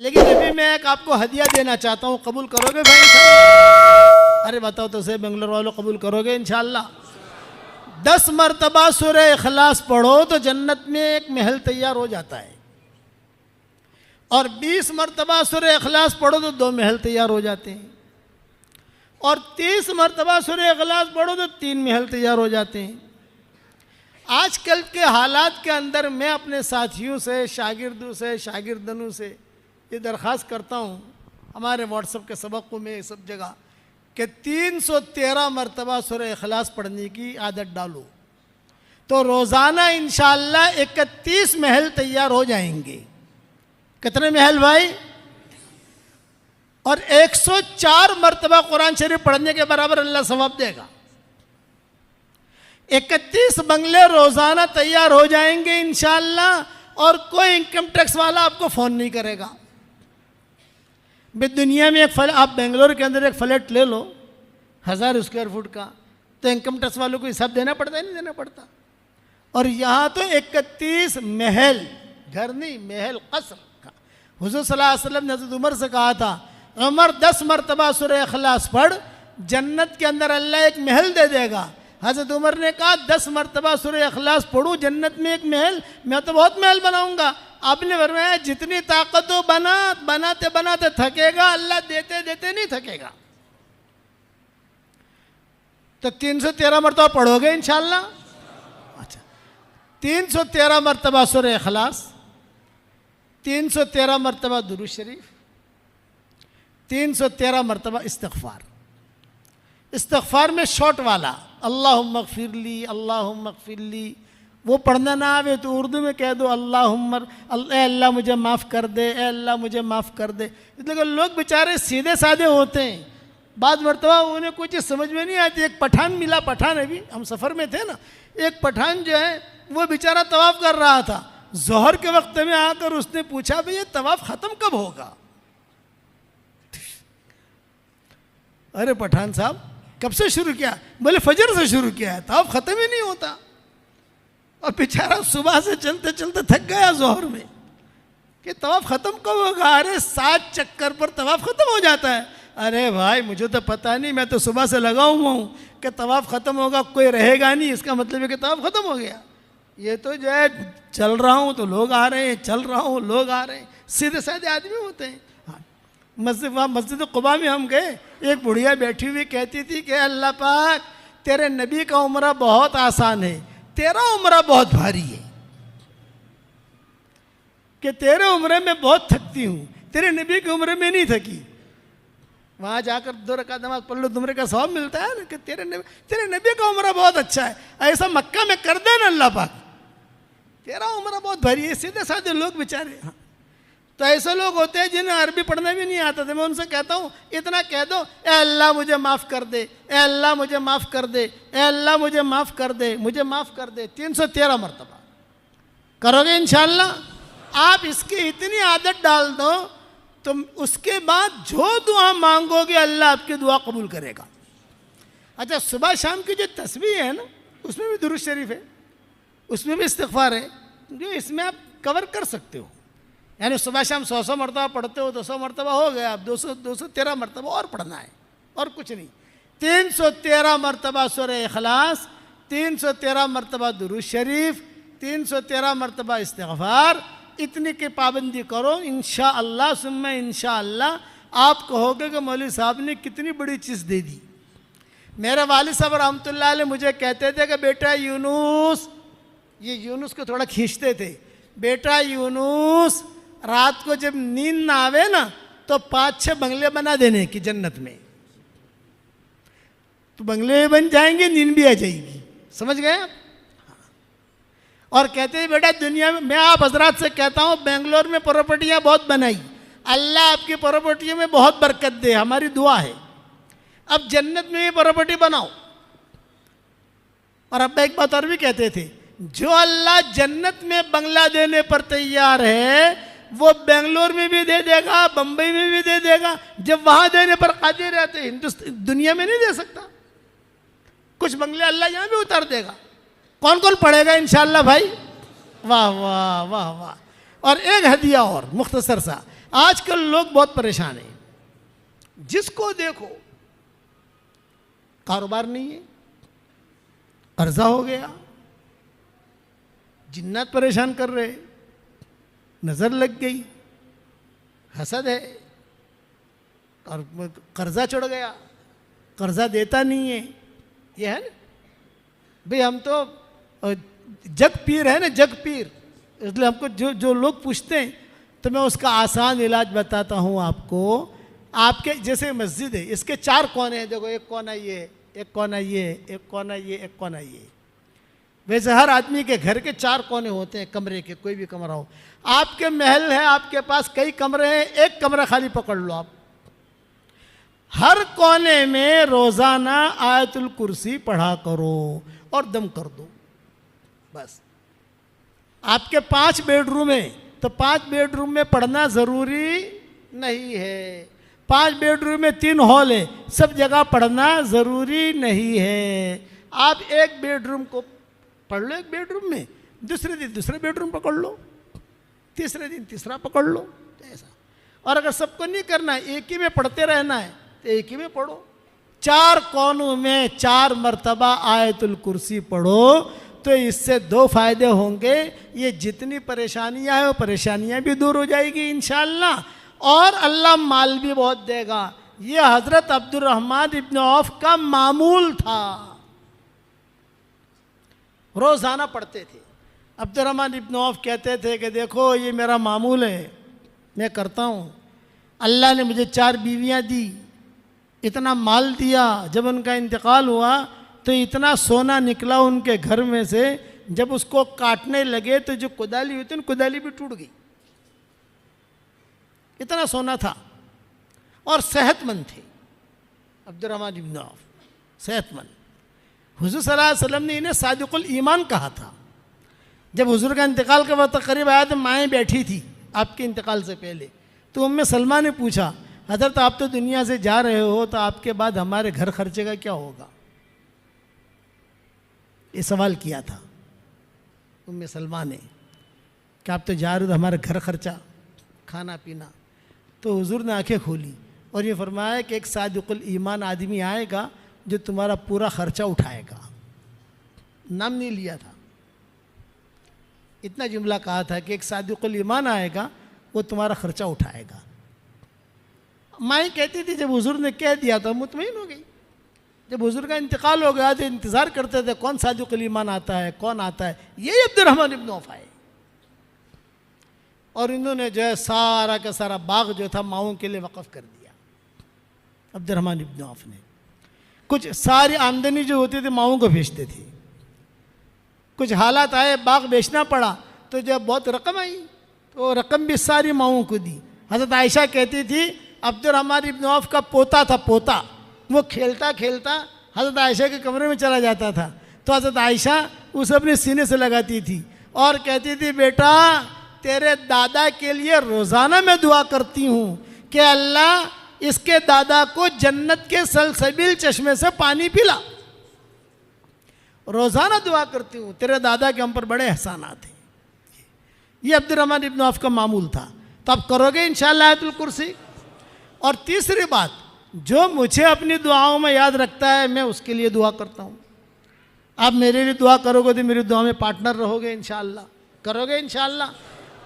लेकिन अभी मैं एक आपको हदिया देना चाहता हूँ, कबूल करोगे भाई इंशाल्लाह? अरे बताओ तो सही बेंगलोर वालों, कबूल करोगे इंशाल्लाह? 10 मरतबा सूरह इखलास पढ़ो तो जन्नत में एक महल तैयार हो जाता है, और 20 मरतबा सूरह इखलास पढ़ो तो 2 महल तैयार हो जाते हैं, और 30 मरतबा सूरह इखलास पढ़ो तो 3 महल तैयार हो जाते हैं। आजकल के हालात के अंदर मैं अपने साथियों से, शागिर्दों से, शागिर्दनों से ये दरख्वास्त करता हूँ, हमारे व्हाट्सएप के सबकों में सब जगह, कि 313 मरतबा सूरह इखलास पढ़ने की आदत डालो, तो रोज़ाना इंशाअल्लाह 31 महल तैयार हो जाएंगे। कितने महल भाई? और 104 मरतबा कुरान शरीफ पढ़ने के बराबर अल्लाह सवाब देगा। 31 बंगले रोज़ाना तैयार हो जाएंगे इंशाअल्लाह, और कोई इनकम टैक्स वाला आपको फ़ोन नहीं करेगा। दुनिया में एक आप बेंगलोर के अंदर एक फ्लैट ले लो 1000 स्क्वायर फुट का, तो इनकम टैक्स वालों को हिसाब देना पड़ता है, नहीं देना पड़ता। और यहाँ तो 31 महल, घर नहीं महल, कसर का। हुज़ूर सल्लल्लाहु अलैहि वसल्लम ने हज़रत उमर से कहा था, उमर 10 मरतबा सूरह इखलास पढ़, जन्नत के अंदर अल्लाह एक महल दे देगा। हज़रत उमर ने कहा 10 मरतबा सूरह इखलास पढ़ूँ, जन्नत में एक महल, मैं तो बहुत महल बनाऊंगा। आपने फरमाया जितनी ताकत हो बनाते बनाते थकेगा, अल्लाह देते देते नहीं थकेगा। तो 313 मरतबा पढ़ोगे इंशाअल्लाह? अच्छा, 313 मरतबा सूरह इखलास, 313 मरतबा दुरूद शरीफ, 313 मरतबा इस्तिग़फ़ार। इस्तिग़फ़ार में शॉर्ट वाला अल्लाहुम्मा ग़फ़िरली, अल्लाहुम्मा ग़फ़िरली, वो पढ़ना ना आवे तो उर्दू में कह दो अल्लाहुम्मा, अल्लाह मुझे माफ़ कर दे, अल्लाह मुझे माफ़ कर दे। इसलिए लोग बेचारे सीधे साधे होते हैं, बाद मरतबा उन्हें कोई चीज़ समझ में नहीं आती। एक पठान मिला, पठान, अभी हम सफ़र में थे ना, एक पठान जो है वो बेचारा तवाफ़ कर रहा था। ज़ोहर के वक्त में आकर उसने पूछा भाई ये तवाफ़ ख़त्म कब होगा? अरे पठान साहब कब से शुरू किया? बोले फजर से शुरू किया है, तवाफ़ ख़त्म ही नहीं होता। और बेचारा सुबह से चलते चलते थक गया ज़ोहर में, कि तवाफ़ ख़त्म कब होगा? अरे 7 चक्कर पर तवाफ़ ख़त्म हो जाता है। अरे भाई मुझे तो पता नहीं, मैं तो सुबह से लगा हुआ हूँ कि तवाफ़ ख़त्म होगा, कोई रहेगा नहीं, इसका मतलब है कि तवाफ़ ख़त्म हो गया। ये तो जो है चल रहा हूँ तो लोग आ रहे हैं, चल रहा हूँ लोग आ रहे हैं, सीधे साधे आदमी होते हैं। हाँ, मस्जिद क़ुबा में हम गए, एक बुढ़िया बैठी हुई कहती थी कि अल्लाह पाक तेरे नबी का उम्र बहुत आसान है, तेरा उम्र बहुत भारी है, कि तेरे उम्र में बहुत थकती हूँ, तेरे नबी की उम्र में नहीं थकी। वहाँ जाकर 2 रकात नमाज पढ़ लो, तुमरे का सवाब मिलता है ना, कि तेरे नबी का उम्र बहुत अच्छा है। ऐसा मक्का में कर देना अल्लाह पाक, तेरा उम्र बहुत भारी है। सीधे साधे लोग बेचारे। हाँ, तो ऐसे लोग होते हैं जिन्हें अरबी पढ़ना भी नहीं आता था। मैं उनसे कहता हूँ इतना कह दो, ए अल्लाह मुझे माफ़ कर दे, ए अल्लाह मुझे माफ़ कर दे, ए अल्लाह मुझे माफ़ कर दे, मुझे माफ़ कर दे। 313 मरतबा करोगे इंशाअल्लाह? आप इसकी इतनी आदत डाल दो तो उसके बाद जो दुआ मांगोगे अल्लाह आपकी दुआ कबूल करेगा। अच्छा, सुबह शाम की जो तस्बीह है ना, उसमें भी दुरूद शरीफ है, उसमें भी इस्तिग़फ़ार है, जो इसमें आप कवर कर सकते हो। यानी सुबह शाम 100 मरतबा पढ़ते हो, 200 मरतबा हो गया, अब 213 मरतबा और पढ़ना है, और कुछ नहीं। 313 मरतबा सूरह इखलास, 313 मरतबा दुरूद शरीफ, 313 मरतबा इस्तिग़फ़ार, इतनी की पाबंदी करो। इंशाअल्लाह सुम्मा इंशाअल्लाह आप कहोगे कि मौलवी साहब ने कितनी बड़ी चीज़ दे दी। मेरे वालिद साहब रहमतुल्लाह अलैह मुझे कहते थे कि बेटा यूनुस, ये यूनुस को थोड़ा खींचते थे, बेटा यूनुस रात को जब नींद ना आवे ना तो 5-6 बंगले बना देने की जन्नत में, तो बंगले बन जाएंगे, नींद भी आ जाएगी। समझ गए आप? और कहते हैं बेटा दुनिया में, मैं आप हजरात से कहता हूँ बेंगलोर में प्रॉपर्टियाँ बहुत बनाई, अल्लाह आपकी प्रॉपर्टियों में बहुत बरकत दे, हमारी दुआ है। अब जन्नत में भी प्रॉपर्टी बनाओ। और अब एक बात और भी कहते थे, जो अल्लाह जन्नत में बंगला देने पर तैयार है वो बेंगलोर में भी दे देगा, बंबई में भी दे देगा। जब वहाँ देने पर कादिर रहते हिंदुस्तान दुनिया में नहीं दे सकता। कुछ बंगले अल्लाह यहाँ भी उतार देगा। कौन कौन पढ़ेगा इंशाअल्लाह भाई? वाह वाह वाह वाह। और एक हदिया और मुख्तसर सा, आजकल लोग बहुत परेशान हैं, जिसको देखो कारोबार नहीं है, कर्जा हो गया, जिन्नात परेशान कर रहे, नजर लग गई, हसद है, कर्जा चढ़ गया, कर्जा देता नहीं है, ये है ना भाई। हम तो जग पीर है ना, जग पीर, इसलिए हमको जो जो लोग पूछते हैं तो मैं उसका आसान इलाज बताता हूँ आपको। आपके जैसे मस्जिद है, इसके 4 कोने हैं, देखो एक कोना ये, एक कोना ये, एक कोना ये, एक कोना ये। वैसे हर आदमी के घर के 4 कोने होते हैं, कमरे के, कोई भी कमरा हो। आपके महल है, आपके पास कई कमरे हैं, एक कमरा खाली पकड़ लो आप। हर कोने में रोजाना आयतुल कुर्सी पढ़ा करो और दम कर दो, बस। आपके 5 बेडरूम है तो 5 बेडरूम में पढ़ना जरूरी नहीं है, 5 बेडरूम में 3 हॉल है, सब जगह पढ़ना जरूरी नहीं है। आप एक बेडरूम को पढ़ लो, एक बेडरूम में, दूसरे दिन दूसरा बेडरूम पकड़ लो, तीसरे दिन तीसरा पकड़ लो, ऐसा। और अगर सबको नहीं करना है, एक ही में पढ़ते रहना है तो एक ही में पढ़ो। 4 कोनों में 4 मरतबा आयतुल कुर्सी पढ़ो तो इससे 2 फायदे होंगे। ये जितनी परेशानियां हैं वो परेशानियां भी दूर हो जाएगी इंशाअल्लाह, और अल्लाह माल भी बहुत देगा। ये हजरत अब्दुर्रहमान इब्न औफ का मामूल था, रोजाना पढ़ते थे। अब्दुर्रहमान इब्न औफ कहते थे कि देखो ये मेरा मामूल है, मैं करता हूँ। अल्लाह ने मुझे 4 बीवियाँ दी, इतना माल दिया, जब उनका इंतकाल हुआ तो इतना सोना निकला उनके घर में से, जब उसको काटने लगे तो जो कुदाली हुई थी, कुदाली भी टूट गई, इतना सोना था। और सेहतमंद थे अब्दुर्रहमान इब्न औफ, सेहतमंद। हुजूर सल्लल्लाहु अलैहि वसल्लम ने इन्हें सादिकुल ईमान कहा था। जब हुजूर का इंतकाल का वक्त करीब आया तो माएँ बैठी थी आपके इंतकाल से पहले, तो उम्मे सलमा ने पूछा, हज़रत आप तो दुनिया से जा रहे हो, तो आपके बाद हमारे घर खर्चे का क्या होगा? ये सवाल किया था उम्मे सलमा ने कि आप तो जा रहे हो तो हमारा घर खर्चा, खाना पीना। तो हुजूर ने आंखें खोली और ये फरमाया कि एक सादिकुल ईमान आदमी आएगा जो तुम्हारा पूरा खर्चा उठाएगा। नाम नहीं लिया था, इतना जुमला कहा था कि एक सादिकुल ईमान आएगा, वो तुम्हारा खर्चा उठाएगा। माई कहती थी जब हुजूर ने कह दिया तो मुतमईन हो गई। जब हुजूर का इंतकाल हो गया तो इंतज़ार करते थे कौन सादिकुल ईमान आता है, कौन आता है। यही अब्दुर्रहमान इब्न औफ आए और इन्होंने जो है सारा का सारा बाग जो था माओं के लिए वक़फ़ कर दिया। अब्दुर्रहमान इब्न औफ ने कुछ सारी आमदनी जो होती थी माओं को भेजते थे। कुछ हालात आए, बाग बेचना पड़ा, तो जब बहुत रकम आई तो रकम भी सारी माओं को दी। हज़रत आयशा कहती थी अब्दुर्रहमान इब्न औफ का पोता था, पोता, वो खेलता खेलता हज़रत आयशा के कमरे में चला जाता था, तो हज़रत आयशा उसे अपने सीने से लगाती थी और कहती थी बेटा तेरे दादा के लिए रोज़ाना मैं दुआ करती हूँ कि अल्लाह इसके दादा को जन्नत के सलसबील चश्मे से पानी पिला। रोज़ाना दुआ करती हूँ, तेरे दादा के हम पर बड़े एहसानात हैं। ये अब्दुर्रहमान इब्न औफ का मामूल था। तो आप करोगे इंशाअल्लाह आयतुल कुर्सी। और तीसरी बात, जो मुझे अपनी दुआओं में याद रखता है मैं उसके लिए दुआ करता हूँ। आप मेरे लिए दुआ करोगे तो मेरी दुआ में पार्टनर रहोगे इंशाअल्लाह, करोगे इंशाअल्लाह।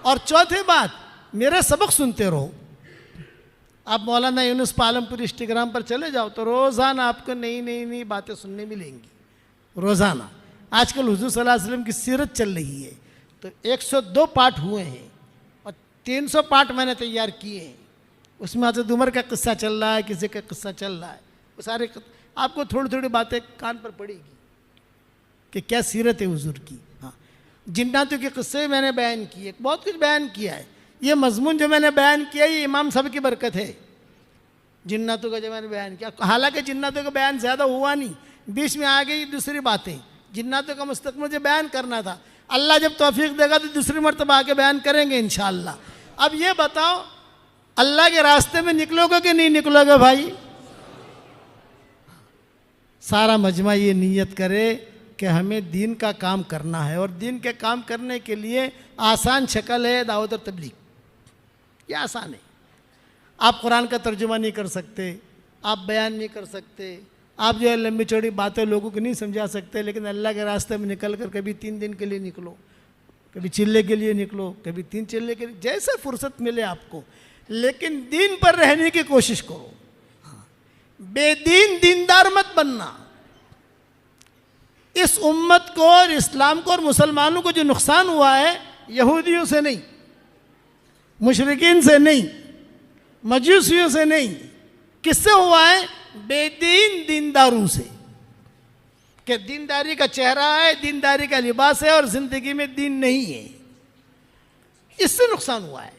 और चौथी बात, मेरे सबक सुनते रहो। आप मौलाना यूनुस पालमपुर इंस्टाग्राम पर चले जाओ तो रोज़ाना आपको नई नई नई बातें सुनने मिलेंगी, रोज़ाना। आजकल हुजूर सल्लल्लाहु अलैहि वसल्लम की सीरत चल रही है, तो 102 पाठ हुए हैं और 300 पाठ मैंने तैयार किए हैं। उसमें हज़रत उमर का किस्सा चल रहा है, किसी का किस्सा चल रहा है, वो सारे आपको थोड़ी थोड़ी बातें कान पर पड़ेगी कि क्या सीरत है हुजूर की। हाँ, जिन्नातों के किस्से मैंने बयान किए, बहुत कुछ बयान किया है। ये मजमून जो मैंने बयान किया ये इमाम साहब की बरकत है। जिन्नातों का जो मैंने बयान किया, हालांकि जिन्नातों का बयान ज़्यादा हुआ नहीं, बीच में आ गई दूसरी बातें। जिन्नातों का मुस्तक़बिल मुझे बयान करना था, अल्लाह जब तौफीक देगा तो दूसरी मरतबा आके बयान करेंगे इंशाअल्लाह। अब ये बताओ अल्लाह के रास्ते में निकलोगे कि नहीं निकलोगे भाई? सारा मजमा ये नीयत करे कि हमें दीन का काम करना है, और दीन के काम करने के लिए आसान शक्ल है दावत और तबलीग। ये आसान है। आप कुरान का तर्जुमा नहीं कर सकते, आप बयान नहीं कर सकते, आप जो है लंबी चौड़ी बातें लोगों को नहीं समझा सकते, लेकिन अल्लाह के रास्ते में निकल कर कभी 3 दिन के लिए निकलो, कभी चिल्ले के लिए निकलो, कभी 3 चिल्ले के लिए, जैसे फुर्सत मिले आपको, लेकिन दीन पर रहने की कोशिश करो। बेदीन दीनदार मत बनना। इस उम्मत को और इस्लाम को और मुसलमानों को जो नुकसान हुआ है, यहूदियों से नहीं, मुशरिकीन से नहीं, मजूसियों से नहीं, किससे हुआ है? बेदीन दीनदारों से। कि दीनदारी का चेहरा है, दीनदारी का लिबास है और जिंदगी में दीन नहीं है, इससे नुकसान हुआ है।